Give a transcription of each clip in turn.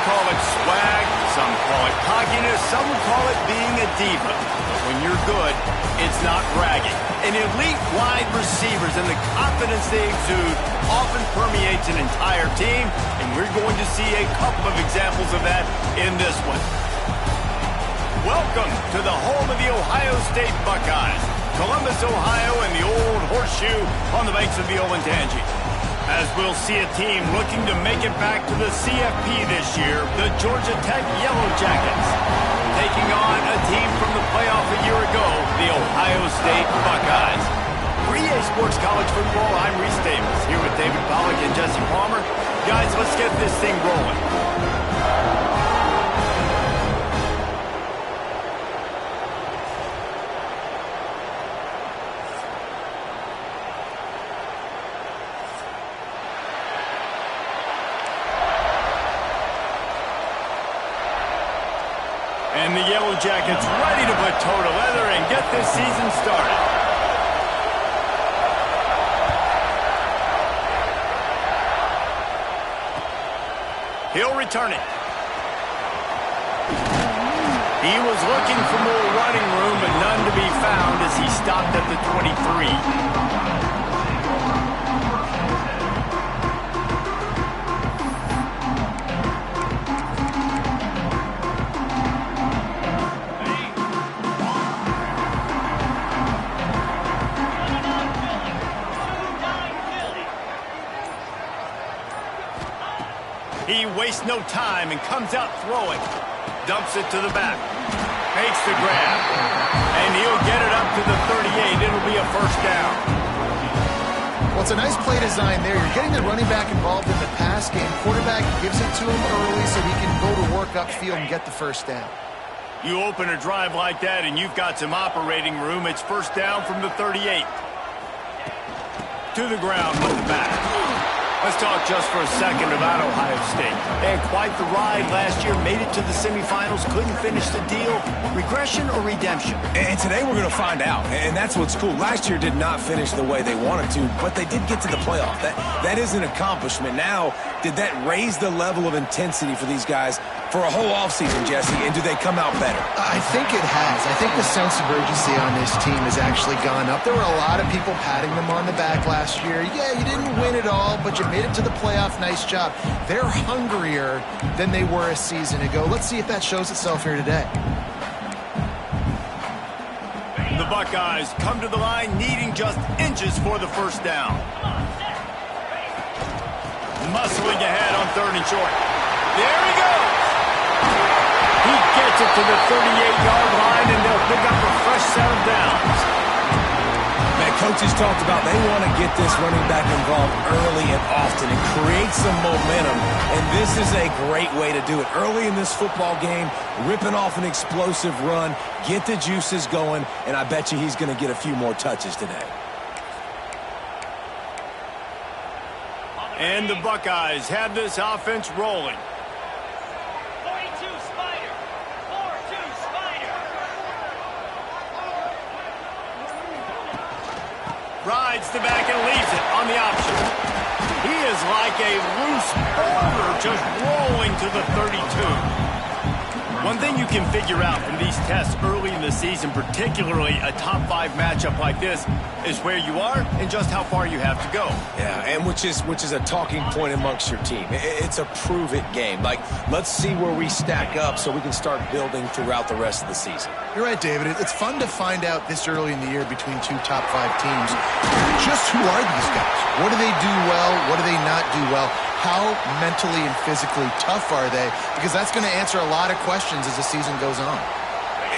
call it swag, some call it cockiness, some call it being a diva. But when you're good, it's not bragging. And elite wide receivers and the confidence they exude often permeates an entire team, and we're going to see a couple of examples of that in this one. Welcome to the home of the Ohio State Buckeyes, Columbus, Ohio, and the old horseshoe on the banks of the Olentangy. As we'll see a team looking to make it back to the CFP this year, the Georgia Tech Yellow Jackets, taking on a team from the playoff a year ago, the Ohio State Buckeyes. For EA Sports College Football, I'm Reese Davis, here with David Pollack and Jesse Palmer. Guys, let's get this thing rolling. And the Yellow Jackets ready to put toe to leather and get this season started. He'll return it. He was looking for more running room, but none to be found as he stopped at the 23. He wastes no time and comes out throwing. Dumps it to the back. Makes the grab. And he'll get it up to the 38. It'll be a first down. Well, it's a nice play design there. You're getting the running back involved in the pass game. Quarterback gives it to him early so he can go to work upfield and get the first down. You open a drive like that and you've got some operating room. It's first down from the 38. To the ground with the back. Let's talk just for a second about Ohio State. They had quite the ride last year, made it to the semifinals, couldn't finish the deal. Regression or redemption? And today we're going to find out, and that's what's cool. Last year did not finish the way they wanted to, but they did get to the playoff. That is an accomplishment. Now, did that raise the level of intensity for these guys for a whole offseason, Jesse, and do they come out better? I think it has. I think the sense of urgency on this team has actually gone up. There were a lot of people patting them on the back last year. Yeah, you didn't win it all, but you made it to the playoff. Nice job. They're hungrier than they were a season ago. Let's see if that shows itself here today. The Buckeyes come to the line needing just inches for the first down. Muscling ahead on 3rd and short. There he goes. He gets it to the 38-yard line, and they'll pick up a fresh set of downs. Man, coaches talked about they want to get this running back involved early and often and create some momentum, and this is a great way to do it. Early in this football game, ripping off an explosive run, get the juices going, and I bet you he's going to get a few more touches today. And the Buckeyes have this offense rolling. Rides the back and leaves it on the option. He is like a loose boulder just rolling to the 32. One thing you can figure out from these tests early in the season, particularly a top 5 matchup like this, is where you are and just how far you have to go. Yeah, and which is a talking point amongst your team. It's a prove-it game. Like, let's see where we stack up so we can start building throughout the rest of the season. You're right, David. It's fun to find out this early in the year between 2 top 5 teams. Just who are these guys? What do they do well? What do they not do well? How mentally and physically tough are they? Because that's going to answer a lot of questions as the season goes on.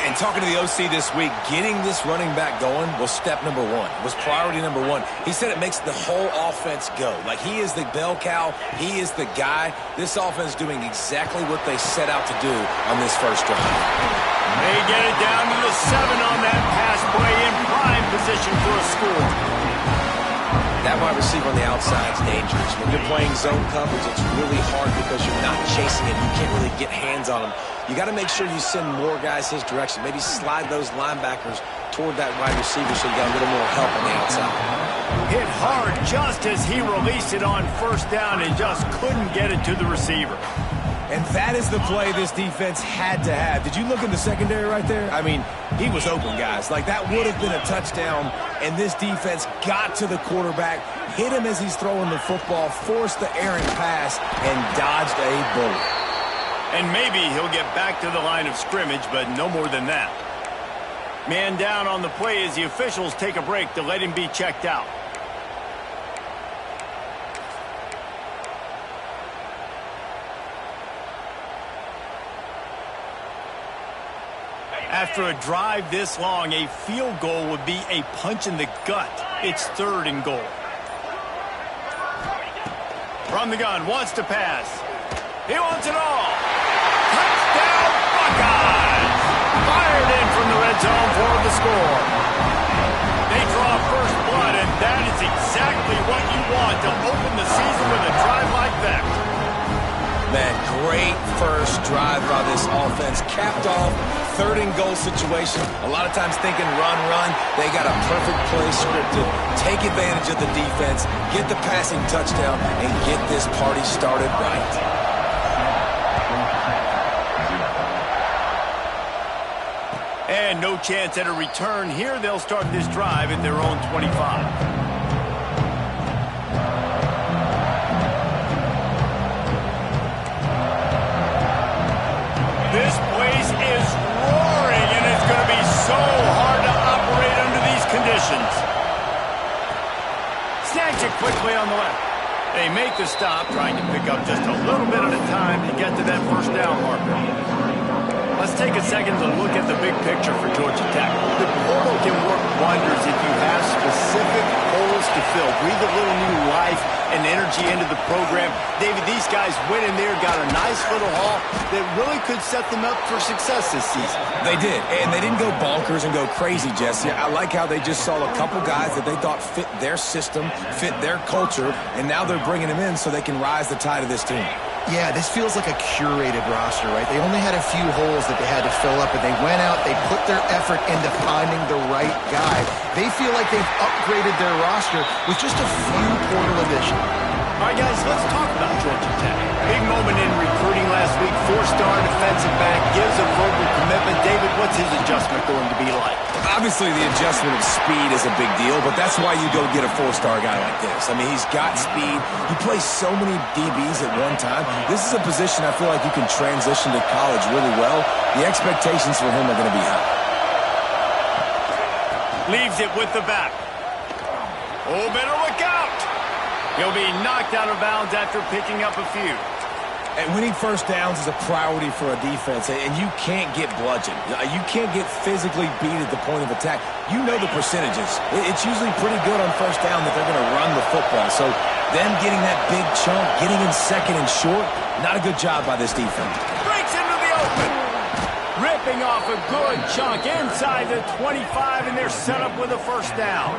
And talking to the OC this week, getting this running back going was step number 1, was priority number 1. He said it makes the whole offense go. Like, he is the bell cow. He is the guy. This offense doing exactly what they set out to do on this first drive. They get it down to the 7 on that pass play in prime position for a score. That wide receiver on the outside is dangerous. When you're playing zone coverage, it's really hard because you're not chasing him. You can't really get hands on him. You got to make sure you send more guys his direction. Maybe slide those linebackers toward that wide receiver so you got a little more help on the outside. Hit hard just as he released it on first down and just couldn't get it to the receiver. And that is the play this defense had to have. Did you look in the secondary right there? I mean, he was open, guys. Like, that would have been a touchdown, and this defense got to the quarterback, hit him as he's throwing the football, forced the errant pass, and dodged a bullet. And maybe he'll get back to the line of scrimmage, but no more than that. Man down on the play as the officials take a break to let him be checked out. After a drive this long, a field goal would be a punch in the gut. It's 3rd and goal. From the gun, wants to pass. He wants it all. Touchdown, Buckeyes! Fired in from the red zone for the score. They draw first blood, and that is exactly what you want to open the season with a drive like that. Man, great first drive by this offense. Capped off, 3rd and goal situation. A lot of times thinking run, run. They got a perfect play scripted. Take advantage of the defense, get the passing touchdown, and get this party started right. And no chance at a return here. They'll start this drive at their own 25. This place is roaring, and it's going to be so hard to operate under these conditions. Snags it quickly on the left. They make the stop, trying to pick up just a little bit at a time to get to that first down marker. Let's take a second to look at the big picture for Georgia Tech. The portal can work wonders if you have specific holes to fill. Breathe a little new life and energy into the program. David, these guys went in there, got a nice little haul that really could set them up for success this season. They did, and they didn't go bonkers and go crazy, Jesse. I like how they just saw a couple guys that they thought fit their system, fit their culture, and now they're bringing them in so they can rise the tide of this team. Yeah, this feels like a curated roster, right? They only had a few holes that they had to fill up, and they went out, they put their effort into finding the right guy. They feel like they've upgraded their roster with just a few portal additions. All right, guys, let's talk about Georgia Tech. Big moment in recruiting last week. 4-star defensive back, gives a verbal commitment. David, what's his adjustment going to be like? Obviously, the adjustment of speed is a big deal, but that's why you go get a 4-star guy like this. I mean, he's got speed. He plays so many DBs at one time. This is a position I feel like you can transition to college really well. The expectations for him are going to be high. Leaves it with the back. Oh, better look out. He'll be knocked out of bounds after picking up a few. And winning first downs is a priority for a defense, and you can't get bludgeoned. You can't get physically beat at the point of attack. You know the percentages. It's usually pretty good on first down that they're going to run the football. So them getting that big chunk, getting in second and short, not a good job by this defense. Breaks into the open. Ripping off a good chunk inside the 25, and they're set up with a first down.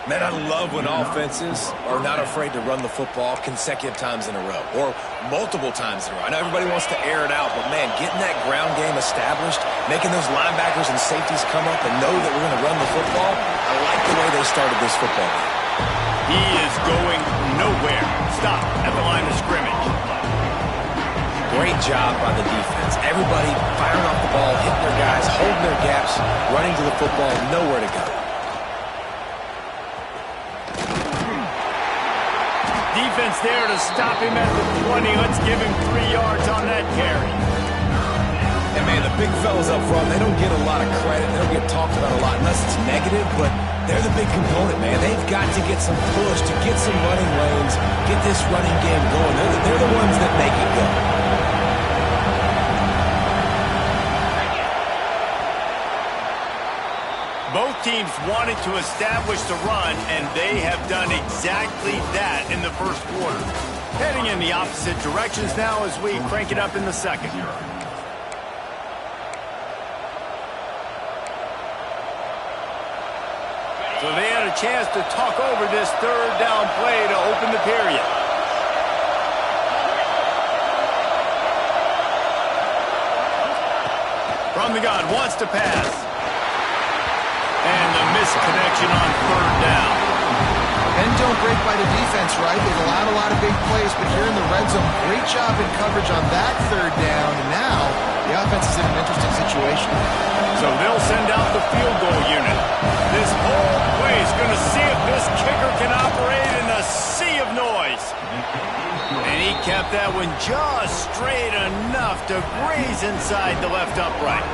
Man, I love when offenses are not afraid to run the football consecutive times in a row or multiple times in a row. I know everybody wants to air it out, but, man, getting that ground game established, making those linebackers and safeties come up and know that we're going to run the football, I like the way they started this football game. He is going nowhere. Stop at the line of scrimmage. Great job by the defense. Everybody firing off the ball, hitting their guys, holding their gaps, running to the football, nowhere to go. Defense there to stop him at the 20. Let's give him 3 yards on that carry. And, man, the big fellas up front, they don't get a lot of credit. They don't get talked about a lot unless it's negative, but they're the big component, man. They've got to get some push, to get some running lanes, get this running game going. They're the ones that make it go. Both teams wanted to establish the run, and they have done exactly that in the first quarter. Heading in the opposite directions now as we crank it up in the second. So they had a chance to talk over this third down play to open the period. From the gun, wants to pass. And the missed connection on third down. And don't break by the defense, right? They've allowed a lot of big plays, but here in the red zone, great job in coverage on that third down. And now the offense is in an interesting situation. So they'll send out the field goal unit. This whole play is going to see if this kicker can operate in a sea of noise. And he kept that one just straight enough to graze inside the left upright.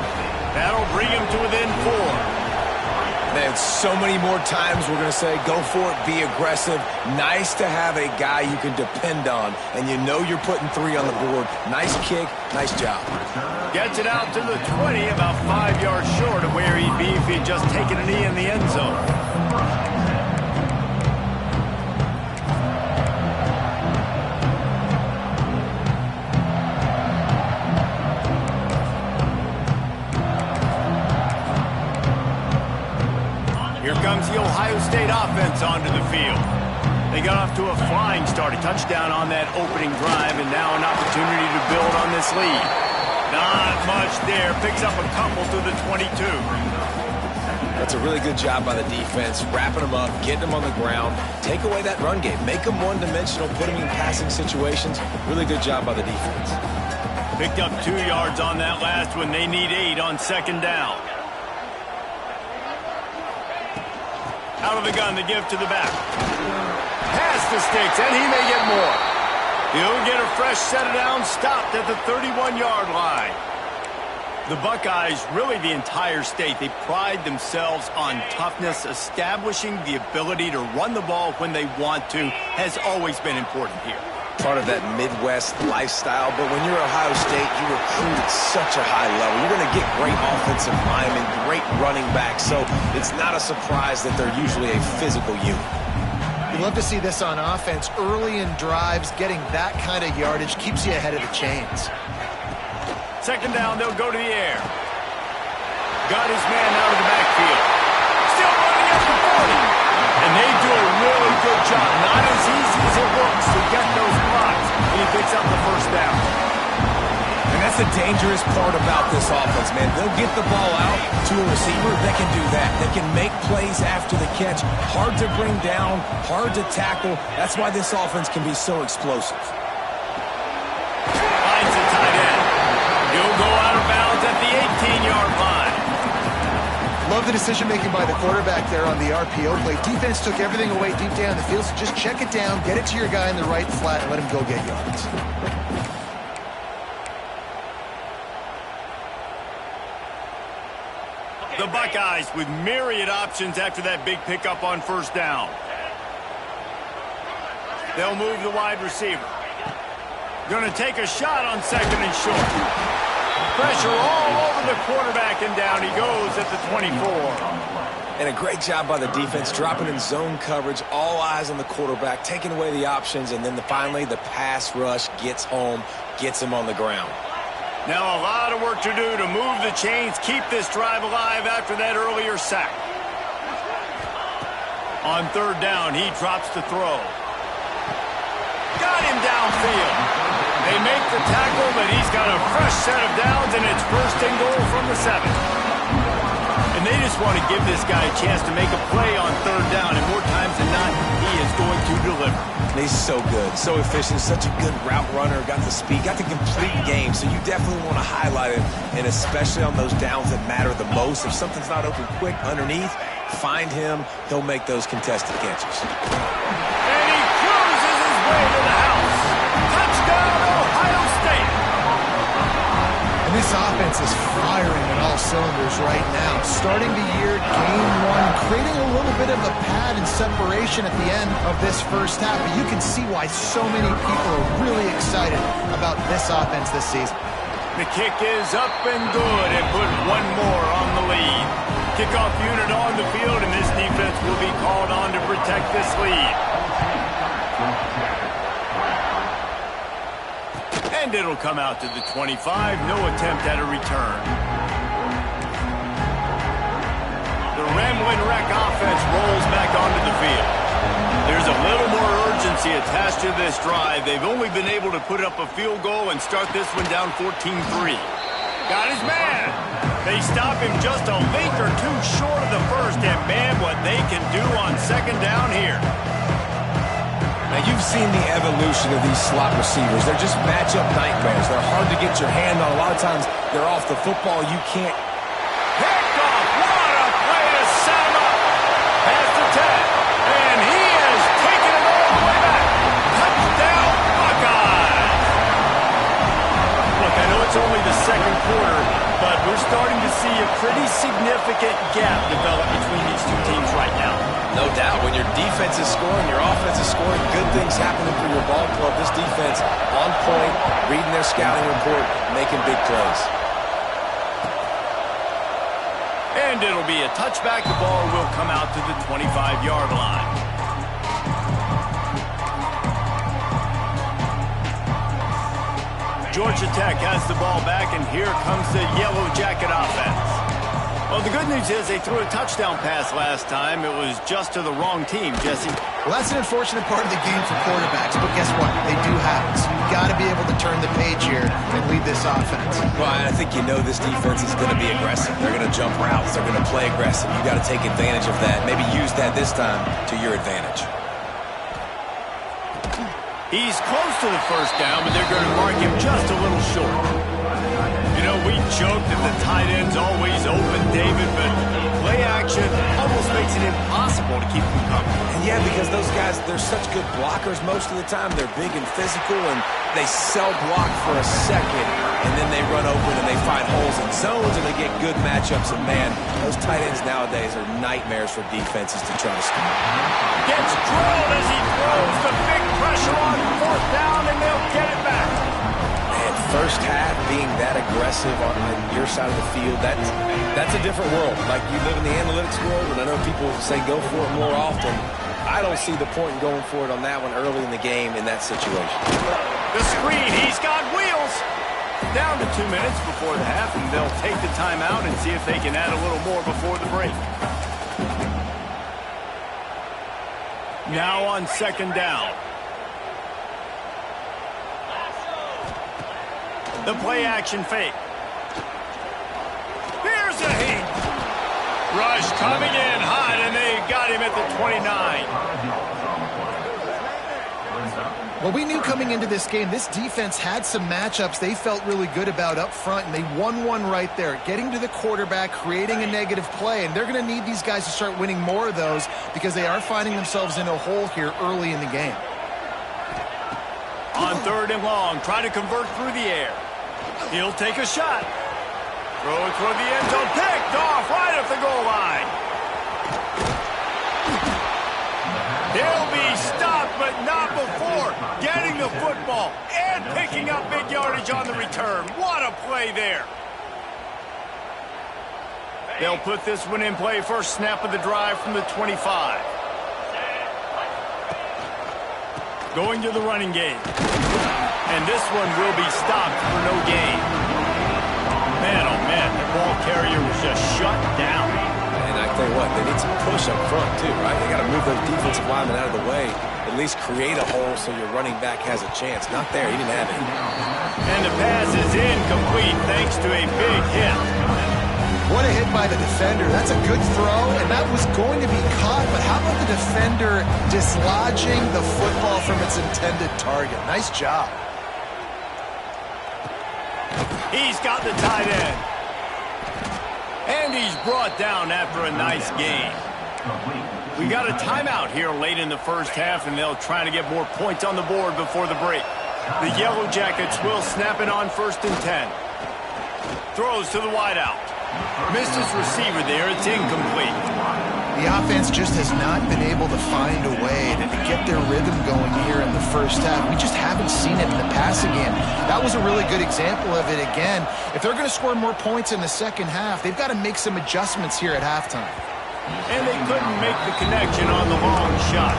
That'll bring him to within 4. Man, so many more times we're going to say, go for it, be aggressive. Nice to have a guy you can depend on, and you know you're putting 3 on the board. Nice kick, nice job. Gets it out to the 20, about 5 yards short of where he'd be if he'd just taken a knee in the end zone. Here comes the Ohio State offense onto the field. They got off to a flying start, a touchdown on that opening drive, and now an opportunity to build on this lead. Not much there. Picks up a couple to the 22. That's a really good job by the defense, wrapping them up, getting them on the ground. Take away that run game. Make them one-dimensional, put them in passing situations. Really good job by the defense. Picked up 2 yards on that last one. They need 8 on second down. Out of the gun, the give to the back. Pass the sticks, and he may get more. He'll get a fresh set of downs, stopped at the 31-yard line. The Buckeyes, really the entire state, they pride themselves on toughness. Establishing the ability to run the ball when they want to has always been important here. Part of that Midwest lifestyle, but when you're Ohio State, you recruit at such a high level. You're going to get great offensive linemen, great running backs, so it's not a surprise that they're usually a physical unit. You love to see this on offense. Early in drives, getting that kind of yardage keeps you ahead of the chains. Second down, they'll go to the air. Got his man out of the backfield. Still running at the 40. And they do a really good job. Not as easy as it looks to get those blocks. And he picks up the first down. And that's the dangerous part about this offense, man. They'll get the ball out to a receiver. They can do that. They can make plays after the catch. Hard to bring down, hard to tackle. That's why this offense can be so explosive. Finds a tight end. He'll go out of bounds at the 18-yard line. Love the decision-making by the quarterback there on the RPO play. Defense took everything away deep down the field, so just check it down, get it to your guy in the right flat, and let him go get yards. The Buckeyes with myriad options after that big pickup on first down. They'll move the wide receiver. Going to take a shot on second and short. Pressure all over the quarterback, and down he goes at the 24. And a great job by the defense, dropping in zone coverage, all eyes on the quarterback, taking away the options, and then finally the pass rush gets home, gets him on the ground. Now a lot of work to do to move the chains, keep this drive alive after that earlier sack. On third down, he drops the throw. Got him downfield. They make the tackle, but he's got a fresh set of downs, and it's first and goal from the 7. And they just want to give this guy a chance to make a play on third down, and more times than not, he is going to deliver. He's so good, so efficient, such a good route runner, got the speed, got the complete game, so you definitely want to highlight it, and especially on those downs that matter the most. If something's not open quick underneath, find him, he'll make those contested catches. And he cruises his way to the house. Touchdown, Ohio State. And this offense is firing on all cylinders right now. Starting the year, game 1, creating a little bit of a pad and separation at the end of this first half. But you can see why so many people are really excited about this offense this season. The kick is up and good, and put one more on the lead. Kickoff unit on the field, and this defense will be called on to protect this lead. And it'll come out to the 25. No attempt at a return. The Ramblin' Wreck offense rolls back onto the field. There's a little more urgency attached to this drive. They've only been able to put up a field goal and start this one down 14-3. Got his man. They stop him just a length or two short of the first, and man, what they can do on second down here. Now, you've seen the evolution of these slot receivers. They're just matchup nightmares. They're hard to get your hand on. A lot of times, they're off the football. You can't. Picked off. What a play to set him up. Past the 10. And he has taken it all the way back. Touchdown, Buckeyes. Look, I know it's only the second quarter, but we're starting to see a pretty significant gap develop between these two teams right now. No doubt. When your defense is scoring, your offense is scoring, good things happening for your ball club. This defense on point, reading their scouting report, making big plays. And it'll be a touchback. The ball will come out to the 25-yard line. Georgia Tech has the ball back, and here comes the Yellow Jacket offense. Well, the good news is they threw a touchdown pass last time. It was just to the wrong team, Jesse. Well, that's an unfortunate part of the game for quarterbacks, but guess what? They do happen. So you've got to be able to turn the page here and lead this offense. Well, I think you know this defense is going to be aggressive. They're going to jump routes. They're going to play aggressive. You got to take advantage of that. Maybe use that this time to your advantage. He's close to the first down, but they're going to mark him just a little short. You know, we joked that the tight end's always open, David, but play action almost makes it impossible to keep them coming. And yeah, because those guys, they're such good blockers most of the time. They're big and physical, and they sell block for a second, and then they run open and they find holes in zones, and they get good matchups. And man, those tight ends nowadays are nightmares for defenses to try to score. Gets drilled as he throws the big pressure on fourth down, and they'll get it back. And first half being that aggressive on your side of the field, that's a different world. Like, you live in the analytics world, and I know people say go for it more often. I don't see the point in going for it on that one early in the game in that situation. The screen, he's got wheels. Down to 2 minutes before the half, and they'll take the timeout and see if they can add a little more before the break. Now on second down. The play action fake. Here's a heat. Rush coming in hot, and they got him at the 29. Well, we knew coming into this game, this defense had some matchups they felt really good about up front, and they won one right there, getting to the quarterback, creating a negative play, and they're going to need these guys to start winning more of those because they are finding themselves in a hole here early in the game. On third and long, try to convert through the air. He'll take a shot. Throw it toward the end zone, picked off right at the goal line. He'll be stopped, but not before getting the football and picking up big yardage on the return. What a play there. They'll put this one in play. First snap of the drive from the 25. Going to the running game. And this one will be stopped for no gain. Man, oh man, the ball carrier was just shut down. And I tell you what, they need some push up front too, right? They got to move those defensive linemen out of the way, at least create a hole so your running back has a chance. Not there, he didn't have it. And the pass is incomplete thanks to a big hit. What a hit by the defender. That's a good throw, and that was going to be caught, but how about the defender dislodging the football from its intended target? Nice job. He's got the tight end. And he's brought down after a nice gain. We got a timeout here late in the first half, and they'll try to get more points on the board before the break. The Yellow Jackets will snap it on first and 10. Throws to the wideout. Missed his receiver there. It's incomplete. The offense just has not been able to find a way to get their rhythm going here in the first half. We just haven't seen it in the passing game. That was a really good example of it again. If they're going to score more points in the second half, they've got to make some adjustments here at halftime. And they couldn't make the connection on the long shot.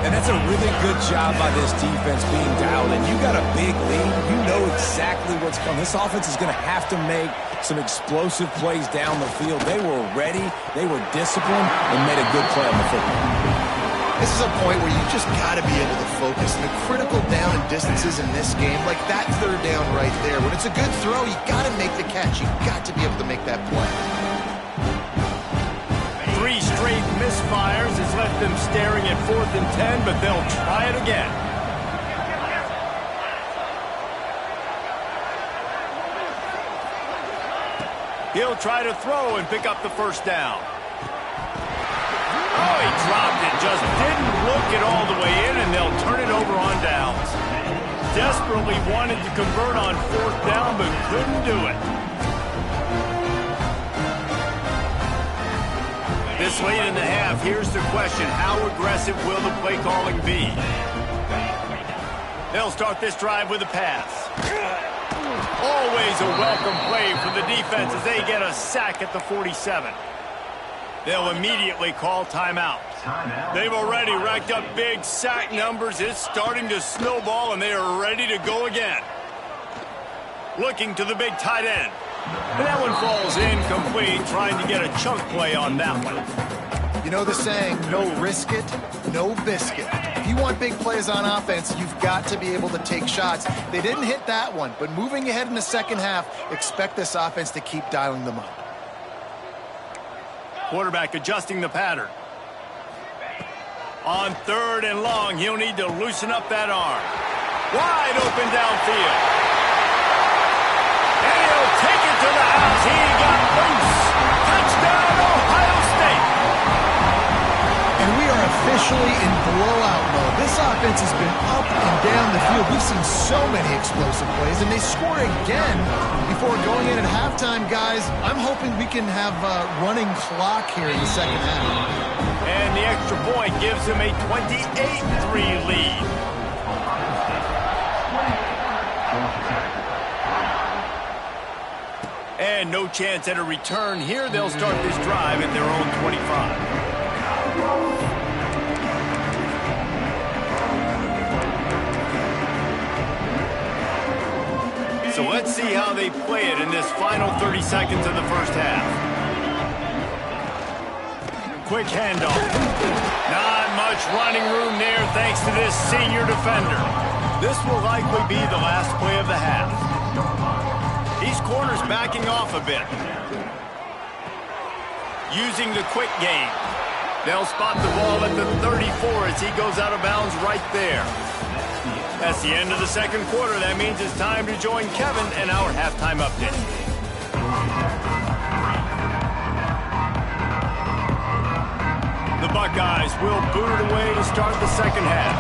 And that's a really good job by this defense being dialed in. You got a big lead. You know exactly what's coming. This offense is going to have to make some explosive plays down the field. They were ready, they were disciplined, and made a good play on the football. This is a point where you just got to be able to focus. And the critical down and distances in this game, like that third down right there, when it's a good throw, you got to make the catch. You got to be able to make that play. 3 3 straight misfires has left them staring at 4th and 10, but they'll try it again. He'll try to throw and pick up the first down. Oh, he dropped it. Just didn't look it all the way in, and they'll turn it over on downs. Desperately wanted to convert on 4th down, but couldn't do it. This late in the half, here's the question. How aggressive will the play calling be? They'll start this drive with a pass. Always a welcome play for the defense as they get a sack at the 47. They'll immediately call timeout. They've already racked up big sack numbers. It's starting to snowball, and they are ready to go again. Looking to the big tight end. And that one falls incomplete, trying to get a chunk play on that one. You know the saying, no risk it, no biscuit. If you want big plays on offense, you've got to be able to take shots. They didn't hit that one, but moving ahead in the second half, expect this offense to keep dialing them up. Quarterback adjusting the pattern. On 3rd and long, he'll need to loosen up that arm. Wide open downfield. And he'll take it to the house. He got loose. Touchdown, Ohio State. And we are officially in blowout mode. This offense has been up and down the field. We've seen so many explosive plays, and they score again before going in at halftime, guys. I'm hoping we can have a running clock here in the second half. And the extra point gives him a 28-3 lead. And no chance at a return here. They'll start this drive at their own 25. So let's see how they play it in this final 30 seconds of the first half. Quick handoff. Not much running room there thanks to this senior defender. This will likely be the last play of the half. These corners backing off a bit. Using the quick game. They'll spot the ball at the 34 as he goes out of bounds right there. That's the end of the second quarter. That means it's time to join Kevin and our halftime update. The Buckeyes will boot it away to start the second half.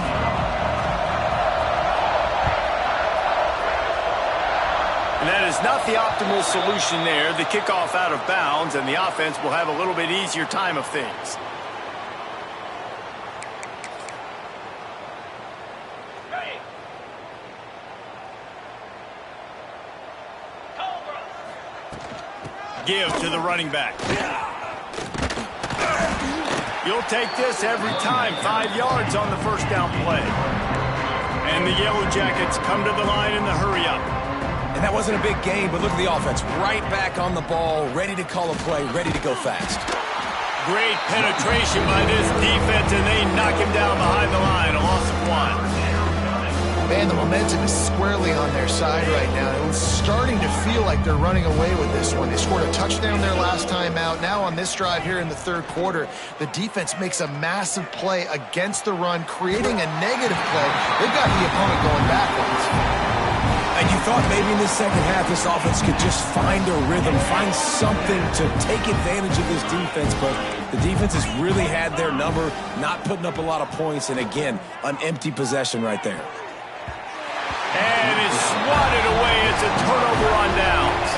And that is not the optimal solution there. The kickoff out of bounds, and the offense will have a little bit easier time of things. Give to the running back. You'll take this every time. 5 yards on the first down play. And the Yellow Jackets come to the line in the hurry up. And that wasn't a big gain, but look at the offense. Right back on the ball, ready to call a play, ready to go fast. Great penetration by this defense, and they knock him down behind the line. A loss of 1. Man, the momentum is squarely on their side right now. It was starting to feel like they're running away with this one. They scored a touchdown their last time out. Now on this drive here in the third quarter, the defense makes a massive play against the run, creating a negative play. They've got the opponent going backwards. And you thought maybe in the second half this offense could just find a rhythm, find something to take advantage of this defense, but the defense has really had their number, not putting up a lot of points, and again, an empty possession right there. And it's swatted away. It's a turnover on downs.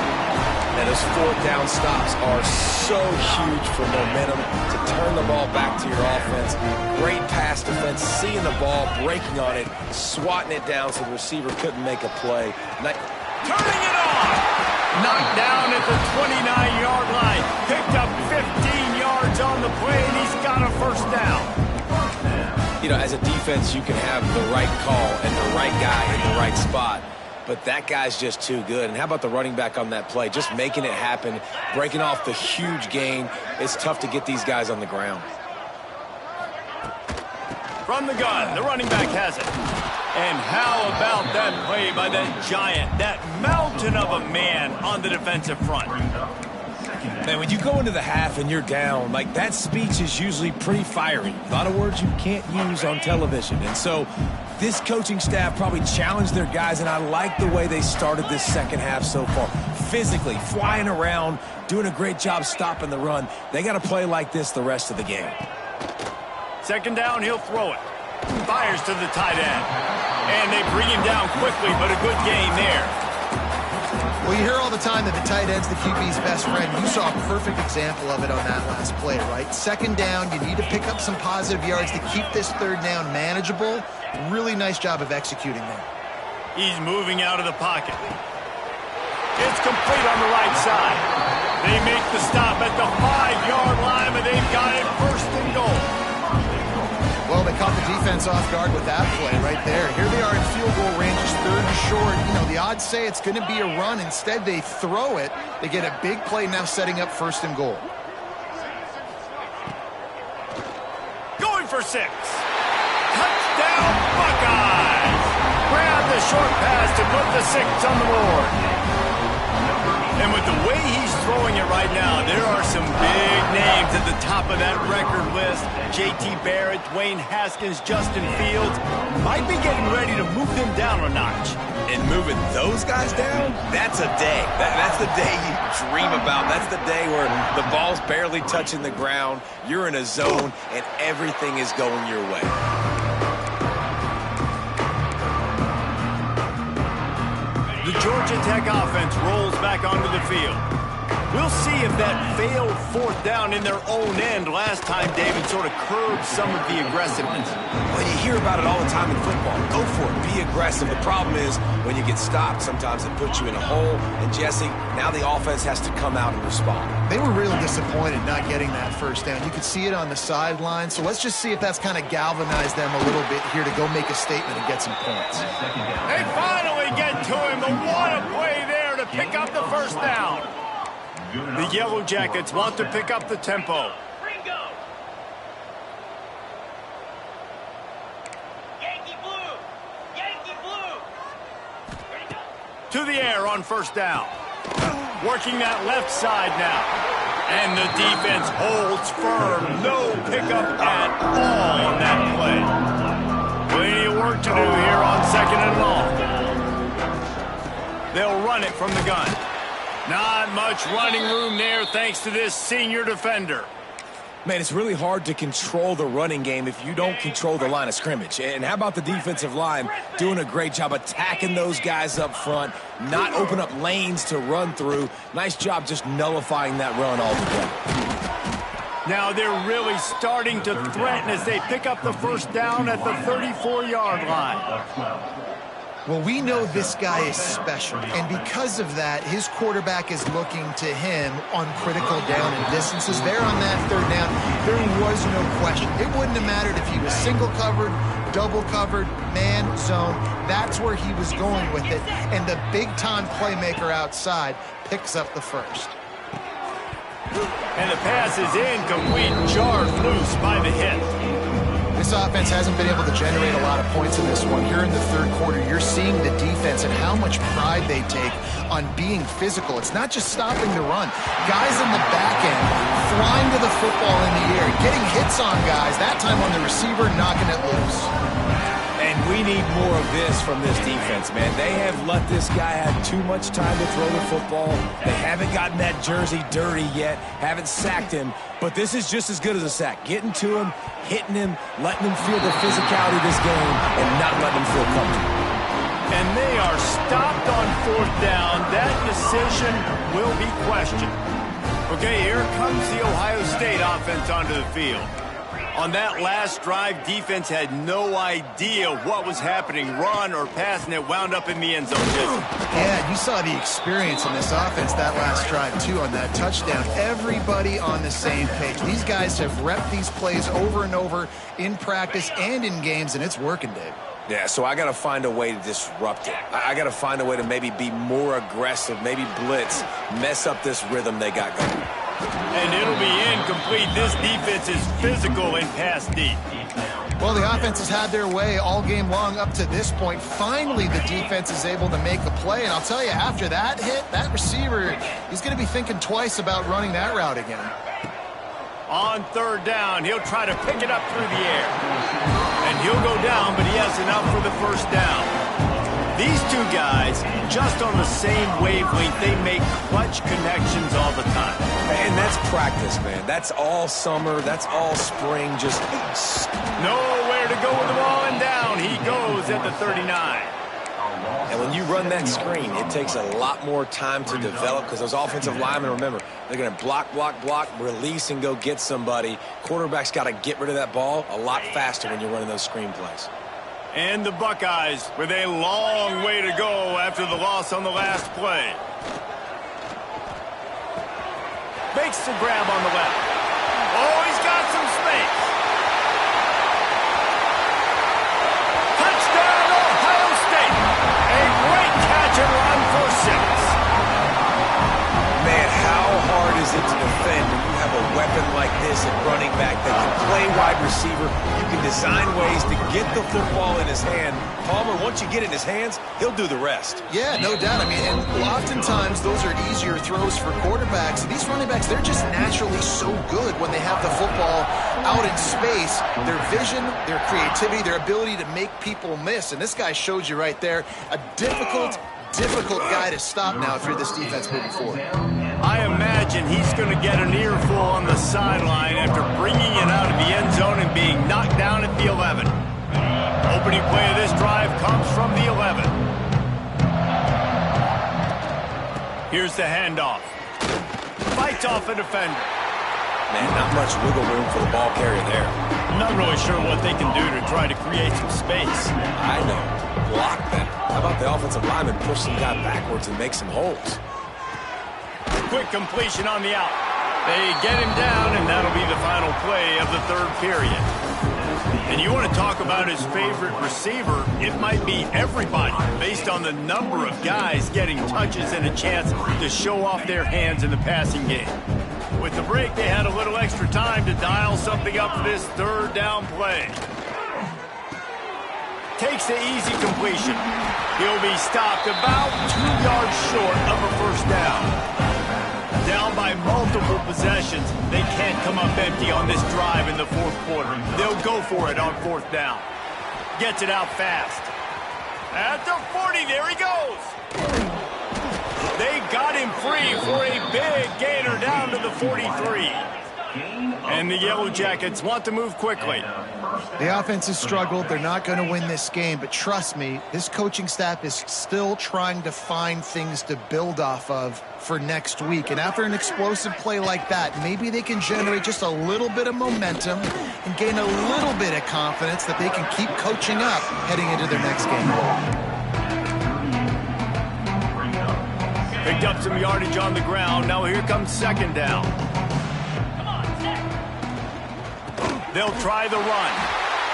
And those 4th down stops are so huge for momentum to turn the ball back to your offense. Great pass defense, seeing the ball, breaking on it, swatting it down so the receiver couldn't make a play. Turning it on. Knocked down at the 29-yard line. Picked up 15 yards on the play, and he's got a first down. You know, as a defense, you can have the right call and the right guy in the right spot, but that guy's just too good. And how about the running back on that play? Just making it happen, breaking off the huge gain. It's tough to get these guys on the ground. From the gun, the running back has it. And how about that play by that giant, that mountain of a man on the defensive front? Man, when you go into the half and you're down, like that speech is usually pretty fiery. A lot of words you can't use on television. And so this coaching staff probably challenged their guys, and I like the way they started this second half so far. Physically, flying around, doing a great job stopping the run. They got to play like this the rest of the game. Second down, he'll throw it. Fires to the tight end. And they bring him down quickly, but a good gain there. Well, you hear all the time that the tight end's the QB's best friend. You saw a perfect example of it on that last play, right? Second down, you need to pick up some positive yards to keep this third down manageable. Really nice job of executing there. He's moving out of the pocket. It's complete on the right side. They make the stop at the 5-yard line, but they've got it first and goal. Well, they caught the defense off guard with that play right there. Here they are in field goal range, just third and short. You know, the odds say it's going to be a run. Instead, they throw it. They get a big play now setting up first and goal. Going for 6. Touchdown, Buckeyes! Grab the short pass to put the 6 on the board. And with the way he's throwing it right now, there are some big names at the top of that record list. J.T. Barrett, Dwayne Haskins, Justin Fields might be getting ready to move them down a notch. And moving those guys down, that's a day. That's the day you dream about. That's the day where the ball's barely touching the ground, you're in a zone, and everything is going your way. The Georgia Tech offense rolls back onto the field. We'll see if that failed fourth down in their own end last time, David, sort of curbed some of the aggressiveness. Well, you hear about it all the time in football. Go for it. Be aggressive. The problem is when you get stopped, sometimes it puts you in a hole. And, Jesse, now the offense has to come out and respond. They were really disappointed not getting that first down. You could see it on the sideline. So let's just see if that's kind of galvanized them a little bit here to go make a statement and get some points. They finally get to him, but what a play there to pick up the first down. The Yellow Jackets want to pick up the tempo. Yankee blue! Yankee blue! To the air on first down. Working that left side now. And the defense holds firm. No pickup at all on that play. Plenty of work to do here on second and long. They'll run it from the gun. Not much running room there thanks to this senior defender. Man, it's really hard to control the running game if you don't control the line of scrimmage. And how about the defensive line doing a great job attacking those guys up front, not open up lanes to run through. Nice job just nullifying that run altogether. Now they're really starting to threaten as they pick up the first down at the 34-yard line. Well, we know this guy is special, and because of that, his quarterback is looking to him on critical down and distances. There on that third down, there was no question. It wouldn't have mattered if he was single covered, double covered, man, zone. That's where he was going with it, and the big-time playmaker outside picks up the first. And the pass is incomplete, jarred loose by the hit. This offense hasn't been able to generate a lot of points in this one. Here in the third quarter, you're seeing the defense and how much pride they take on being physical. It's not just stopping the run. Guys in the back end flying to the football in the air, getting hits on guys, that time on the receiver, knocking it loose. And we need more of this from this defense, man. They have let this guy have too much time to throw the football. They haven't gotten that jersey dirty yet, haven't sacked him. But this is just as good as a sack. Getting to him, hitting him, letting him feel the physicality of this game, and not letting him feel comfortable. And they are stopped on fourth down. That decision will be questioned. Okay, here comes the Ohio State offense onto the field. On that last drive, defense had no idea what was happening, run or pass, and it wound up in the end zone. Yeah, you saw the experience in this offense that last drive, too, on that touchdown. Everybody on the same page. These guys have repped these plays over and over in practice and in games, and it's working, Dave. Yeah, so I got to find a way to disrupt it. I got to find a way to maybe be more aggressive, maybe blitz, mess up this rhythm they got going. And it'll be incomplete. This defense is physical and pass deep. Well, the offense has had their way all game long up to this point. Finally, the defense is able to make a play. And I'll tell you, after that hit, that receiver, he's going to be thinking twice about running that route again. On third down, he'll try to pick it up through the air. And he'll go down, but he has enough for the first down. These two guys, just on the same wavelength, they make clutch connections all the time. And that's practice, man. That's all summer. That's all spring. Just nowhere to go with the ball, and down he goes at the 39. And when you run that screen, it takes a lot more time to develop because those offensive linemen, remember, they're going to block, release, and go get somebody. Quarterback's got to get rid of that ball a lot faster when you're running those screen plays. And the Buckeyes with a long way to go after the loss on the last play. Makes the grab on the left. Oh, he's got some space. Touchdown, Ohio State. A great catch and run for 6. Man, how hard is it to defend when you have a weapon like this at running back that can play wide receiver? You can design ways to get the football in his hand. Palmer, once you get it in his hands, he'll do the rest. Yeah, no doubt. I mean, and oftentimes those are easier throws for quarterbacks. These running backs, they're just naturally so good when they have the football out in space. Their vision, their creativity, their ability to make people miss. And this guy showed you right there, a difficult guy to stop now if you're this defense moving forward. I imagine he's going to get an earful on the sideline after bringing it out of the end zone and being knocked down at the 11. Opening play of this drive comes from the 11. Here's the handoff. Fights off a defender. Man, not much wiggle room for the ball carrier there. I'm not really sure what they can do to try to create some space. I know. Block them. How about the offensive lineman push some guy backwards and make some holes? Quick completion on the out. They get him down, and that'll be the final play of the third period. And you want to talk about his favorite receiver, it might be everybody based on the number of guys getting touches and a chance to show off their hands in the passing game. With the break, they had a little extra time to dial something up for this third down play. Takes the easy completion. He'll be stopped about 2 yards short of a first down. Down by multiple possessions, they can't come up empty on this drive in the fourth quarter. They'll go for it on fourth down. Gets it out fast. At the 40, there he goes. They got him free for a big gainer down to the 43. And the Yellow Jackets want to move quickly. The offense has struggled. They're not going to win this game, but trust me, this coaching staff is still trying to find things to build off of for next week. And after an explosive play like that, maybe they can generate just a little bit of momentum and gain a little bit of confidence that they can keep coaching up heading into their next game. Picked up some yardage on the ground. Now here comes second down. They'll try the run.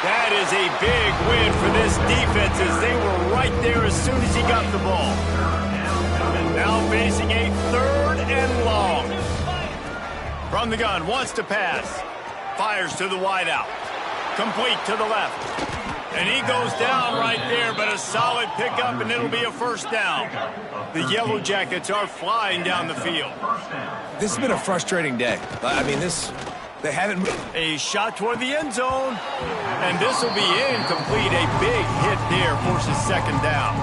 That is a big win for this defense as they were right there as soon as he got the ball. And now facing a third and long. From the gun, wants to pass. Fires to the wideout. Complete to the left. And he goes down right there, but a solid pickup, and it'll be a first down. The Yellow Jackets are flying down the field. This has been a frustrating day. I mean, they haven't moved. A shot toward the end zone, and this will be incomplete. A big hit there forces second down.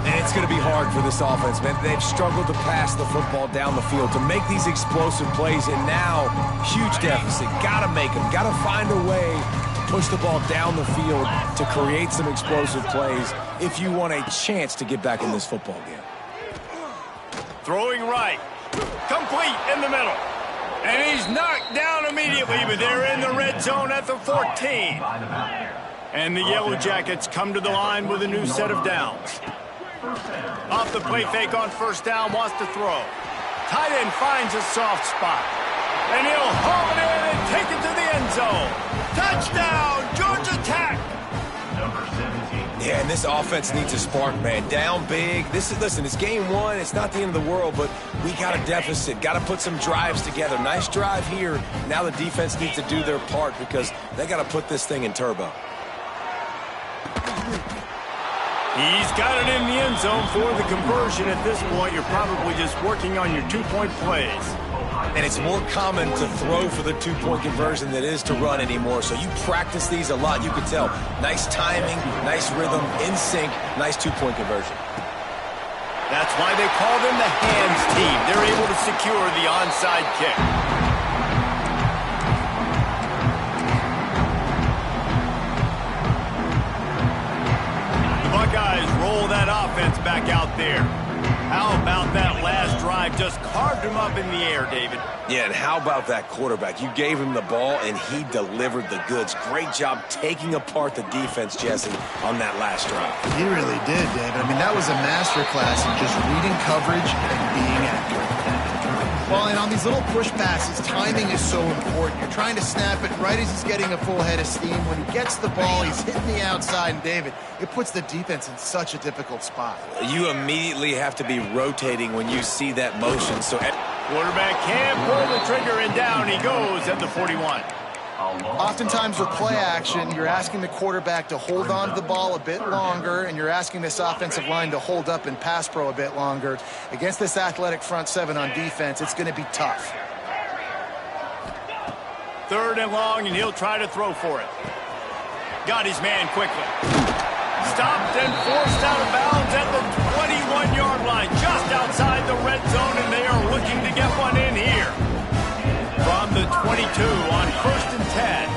And it's going to be hard for this offense, man. They've struggled to pass the football down the field, to make these explosive plays, and now, huge deficit. Got to make them. Got to find a way to push the ball down the field to create some explosive plays if you want a chance to get back in this football game. Throwing right. Complete in the middle. And he's knocked down immediately, but they're in the red zone at the 14. And the Yellow Jackets come to the line with a new set of downs. Off the play fake on first down, wants to throw. Tight end finds a soft spot. And he'll haul it in and take it to the end zone. Touchdown, Georgia Tech! Yeah, and this offense needs a spark, man. Down big. Listen, it's game one. It's not the end of the world, but we got a deficit. Got to put some drives together. Nice drive here. Now the defense needs to do their part because they got to put this thing in turbo. He's got it in the end zone for the conversion. At this point, you're probably just working on your two-point plays. And it's more common to throw for the two-point conversion than it is to run anymore. So you practice these a lot. You can tell. Nice timing, nice rhythm, in sync, nice two-point conversion. That's why they call them the hands team. They're able to secure the onside kick. The Buckeyes roll that offense back out there. How about that last drive? Just carved him up in the air, David. Yeah, and how about that quarterback? You gave him the ball, and he delivered the goods. Great job taking apart the defense, Jesse, on that last drive. He really did, David. I mean, that was a masterclass in just reading coverage and being accurate. Well, and on these little push passes, timing is so important. You're trying to snap it right as he's getting a full head of steam. When he gets the ball, he's hitting the outside, and David, it puts the defense in such a difficult spot. You immediately have to be rotating when you see that motion. So quarterback can't pull the trigger, and down he goes at the 41. Oftentimes with play action, you're asking the quarterback to hold on to the ball a bit longer, and you're asking this offensive line to hold up in pass pro a bit longer. Against this athletic front seven on defense, it's going to be tough. 3rd and long, and he'll try to throw for it. Got his man quickly. Stopped and forced out of bounds at the 21-yard line, just outside the red zone, and they are looking to get one in here. From the 22 on 1st and 10.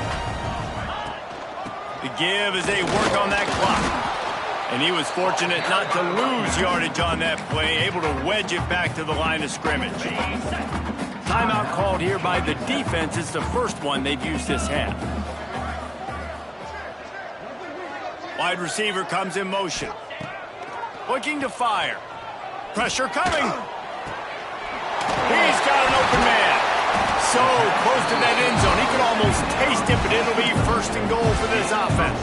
The give as they work on that clock. And he was fortunate not to lose yardage on that play, able to wedge it back to the line of scrimmage. Timeout called here by the defense. It's the first one they've used this half. Wide receiver comes in motion. Looking to fire. Pressure coming. He's got an open man. So close to that end zone. He could almost taste it, but it'll be 1st and goal for this offense.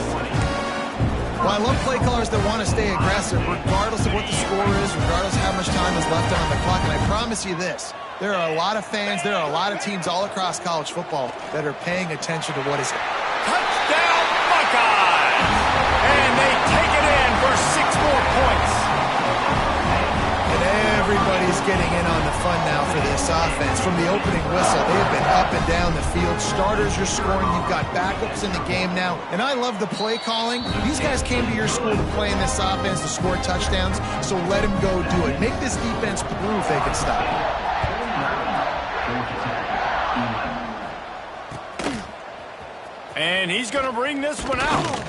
Well, I love play callers that want to stay aggressive, regardless of what the score is, regardless of how much time is left on the clock. And I promise you this, there are a lot of fans, there are a lot of teams all across college football that are paying attention to what is happening. Touchdown, Buckeyes! And they take it in for 6 more points. And everybody's getting in on the fun now for this offense. From the opening whistle, they have been up and down the field. Starters are scoring. You've got backups in the game now. And I love the play calling. These guys came to your school to play in this offense to score touchdowns, so let them go do it. Make this defense prove they can stop it. And he's going to bring this one out.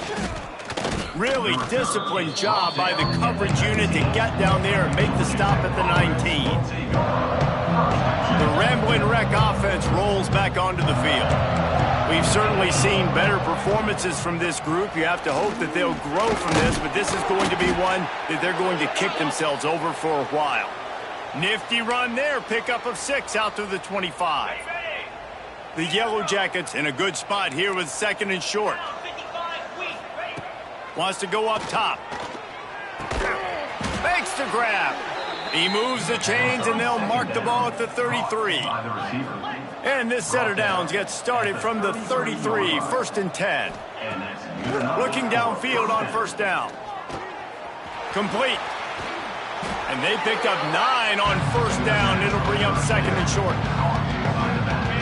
Really disciplined job by the coverage unit to get down there and make the stop at the 19. The Ramblin' Wreck offense rolls back onto the field. We've certainly seen better performances from this group. You have to hope that they'll grow from this, but this is going to be one that they're going to kick themselves over for a while. Nifty run there, pickup of 6 out to the 25. The Yellow Jackets in a good spot here with 2nd and short. Wants to go up top. Makes the grab. He moves the chains, and they'll mark the ball at the 33. And this set of downs gets started from the 33, 1st and 10. Looking downfield on 1st down. Complete. And they picked up 9 on 1st down. It'll bring up 2nd and short.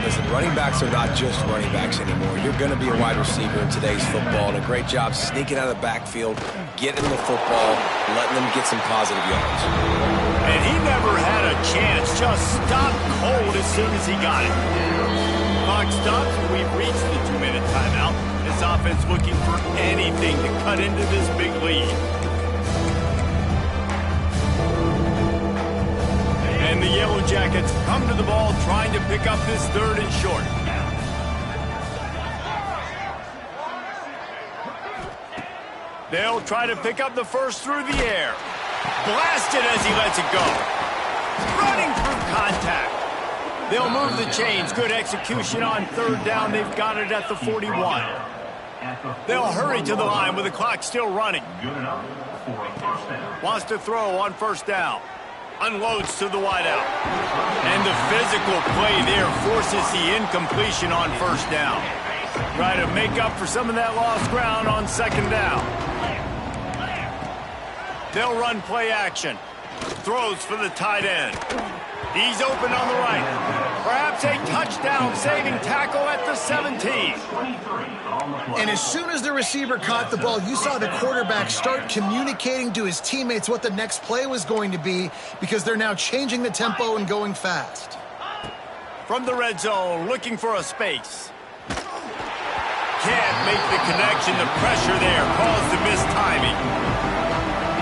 Listen, running backs are not just running backs anymore. You're going to be a wide receiver in today's football, and a great job sneaking out of the backfield, getting the football, letting them get some positive yards. And he never had a chance, just stopped cold as soon as he got it. Clock stops, and we've reached the 2-minute timeout. This offense looking for anything to cut into this big lead. And the Yellow Jackets come to the ball trying to pick up this 3rd and short. They'll try to pick up the 1st through the air. Blasted as he lets it go. Running through contact. They'll move the chains. Good execution on 3rd down. They've got it at the 41. They'll hurry to the line with the clock still running. Wants to throw on first down. Unloads to the wideout. And the physical play there forces the incompletion on first down. Try to make up for some of that lost ground on second down. They'll run play action. Throws for the tight end. He's open on the right. Perhaps a touchdown-saving tackle at the 17. And as soon as the receiver caught the ball, you saw the quarterback start communicating to his teammates what the next play was going to be because they're now changing the tempo and going fast. From the red zone, looking for a space. Can't make the connection. The pressure there caused the missed timing.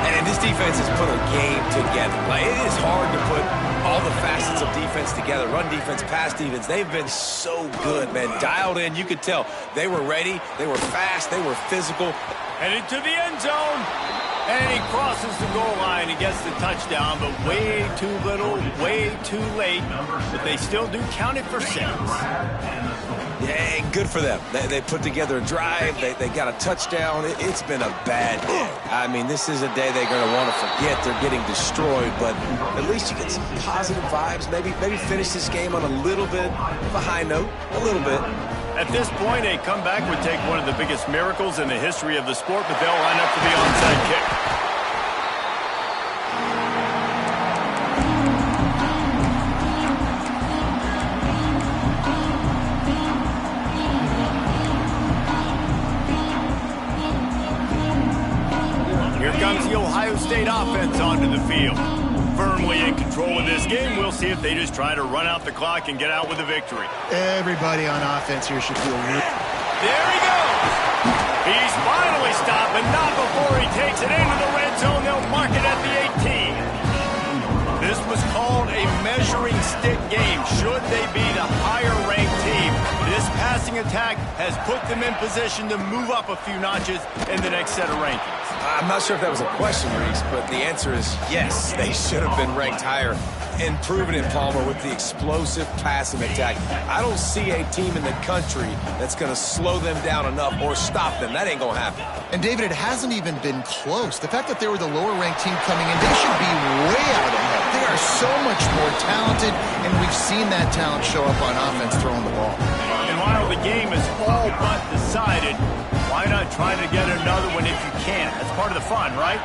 And this defense has put a game together. Like, it is hard to put all the facets of defense together. Run defense, pass defense. They've been so good, man. Dialed in. You could tell they were ready. They were fast. They were physical. Headed to the end zone. And he crosses the goal line and gets the touchdown, but way too little, way too late. But they still do count it for 6. Yeah, good for them. They put together a drive. They got a touchdown. It's been a bad day. I mean, this is a day they're going to want to forget. They're getting destroyed, but at least you get some positive vibes. Maybe finish this game on a little bit of a high note, a little bit. At this point, a comeback would take one of the biggest miracles in the history of the sport, but they'll line up for the onside kick. Here comes the Ohio State offense onto the field. Firmly in control of this game. We'll see if they just try to run out the clock and get out with a victory. Everybody on offense here should feel good. There he goes. He's finally stopped, but not before he takes it into the red zone. They'll mark it at the 18. This was called a measuring stick game. Should they be the higher-ranked team? This passing attack has put them in position to move up a few notches in the next set of rankings. I'm not sure if that was a question, Reese, but the answer is yes. They should have been ranked higher and proven it, Palmer, with the explosive passing attack. I don't see a team in the country that's going to slow them down enough or stop them. That ain't going to happen. And, David, it hasn't even been close. The fact that they were the lower-ranked team coming in, they should be way out ahead. They are so much more talented, and we've seen that talent show up on offense throwing the ball. And while the game is all but decided, why not try to get another one if you can? That's part of the fun, right?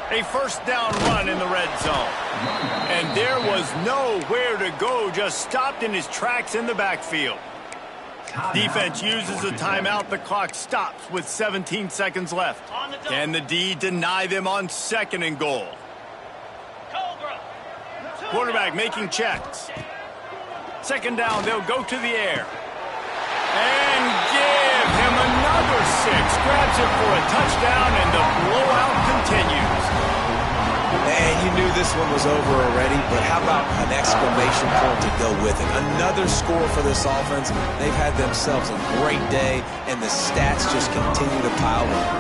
A first down run in the red zone. And there was nowhere to go, just stopped in his tracks in the backfield. Defense uses a timeout. The clock stops with 17 seconds left. Can the D deny them on 2nd and goal? Quarterback making checks. 2nd down, they'll go to the air. And give him another 6. Grabs it for a touchdown, and the blowout continues. Man, you knew this one was over already, but how about an exclamation point to go with it? Another score for this offense. They've had themselves a great day, and the stats just continue to pile up.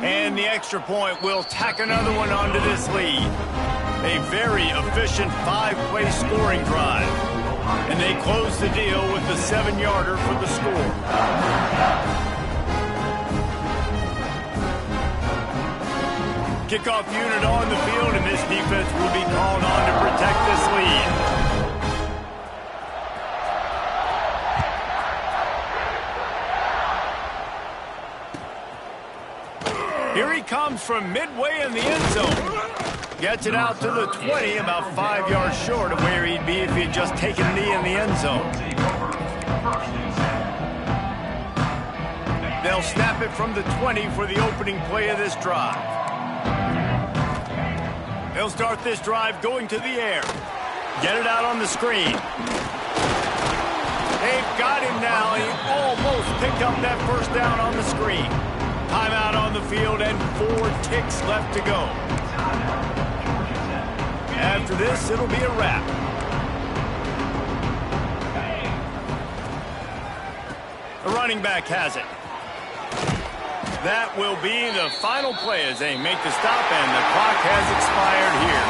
And the extra point will tack another one onto this lead. A very efficient 5-play scoring drive. And they close the deal with the 7-yarder for the score. Kickoff unit on the field, and this defense will be called on to protect this lead. Here he comes from midway in the end zone. Gets it out to the 20, about 5 yards short of where he'd be if he'd just taken a knee in the end zone. They'll snap it from the 20 for the opening play of this drive. They'll start this drive going to the air. Get it out on the screen. They've got him now. He almost picked up that first down on the screen. Timeout on the field and 4 ticks left to go. After this, it'll be a wrap. The running back has it. That will be the final play as they make the stop, and the clock has expired here.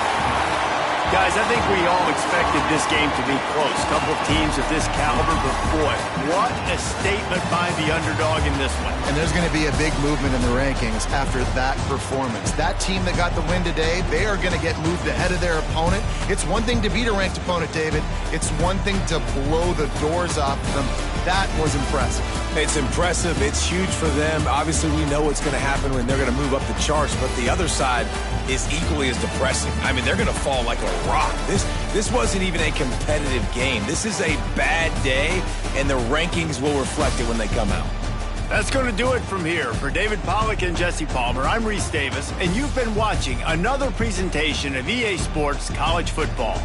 Guys, I think we all expected this game to be close. Couple of teams of this caliber, but boy, what a statement by the underdog in this one. And there's going to be a big movement in the rankings after that performance. That team that got the win today, they are going to get moved ahead of their opponent. It's one thing to beat a ranked opponent, David. It's one thing to blow the doors off them. That was impressive. It's impressive. It's huge for them. Obviously, we know what's going to happen when they're going to move up the charts, but the other side is equally as depressing. I mean, they're going to fall like a rock. This wasn't even a competitive game. This is a bad day, and the rankings will reflect it when they come out. That's going to do it from here. For David Pollack and Jesse Palmer, I'm Reese Davis, and you've been watching another presentation of EA Sports College Football.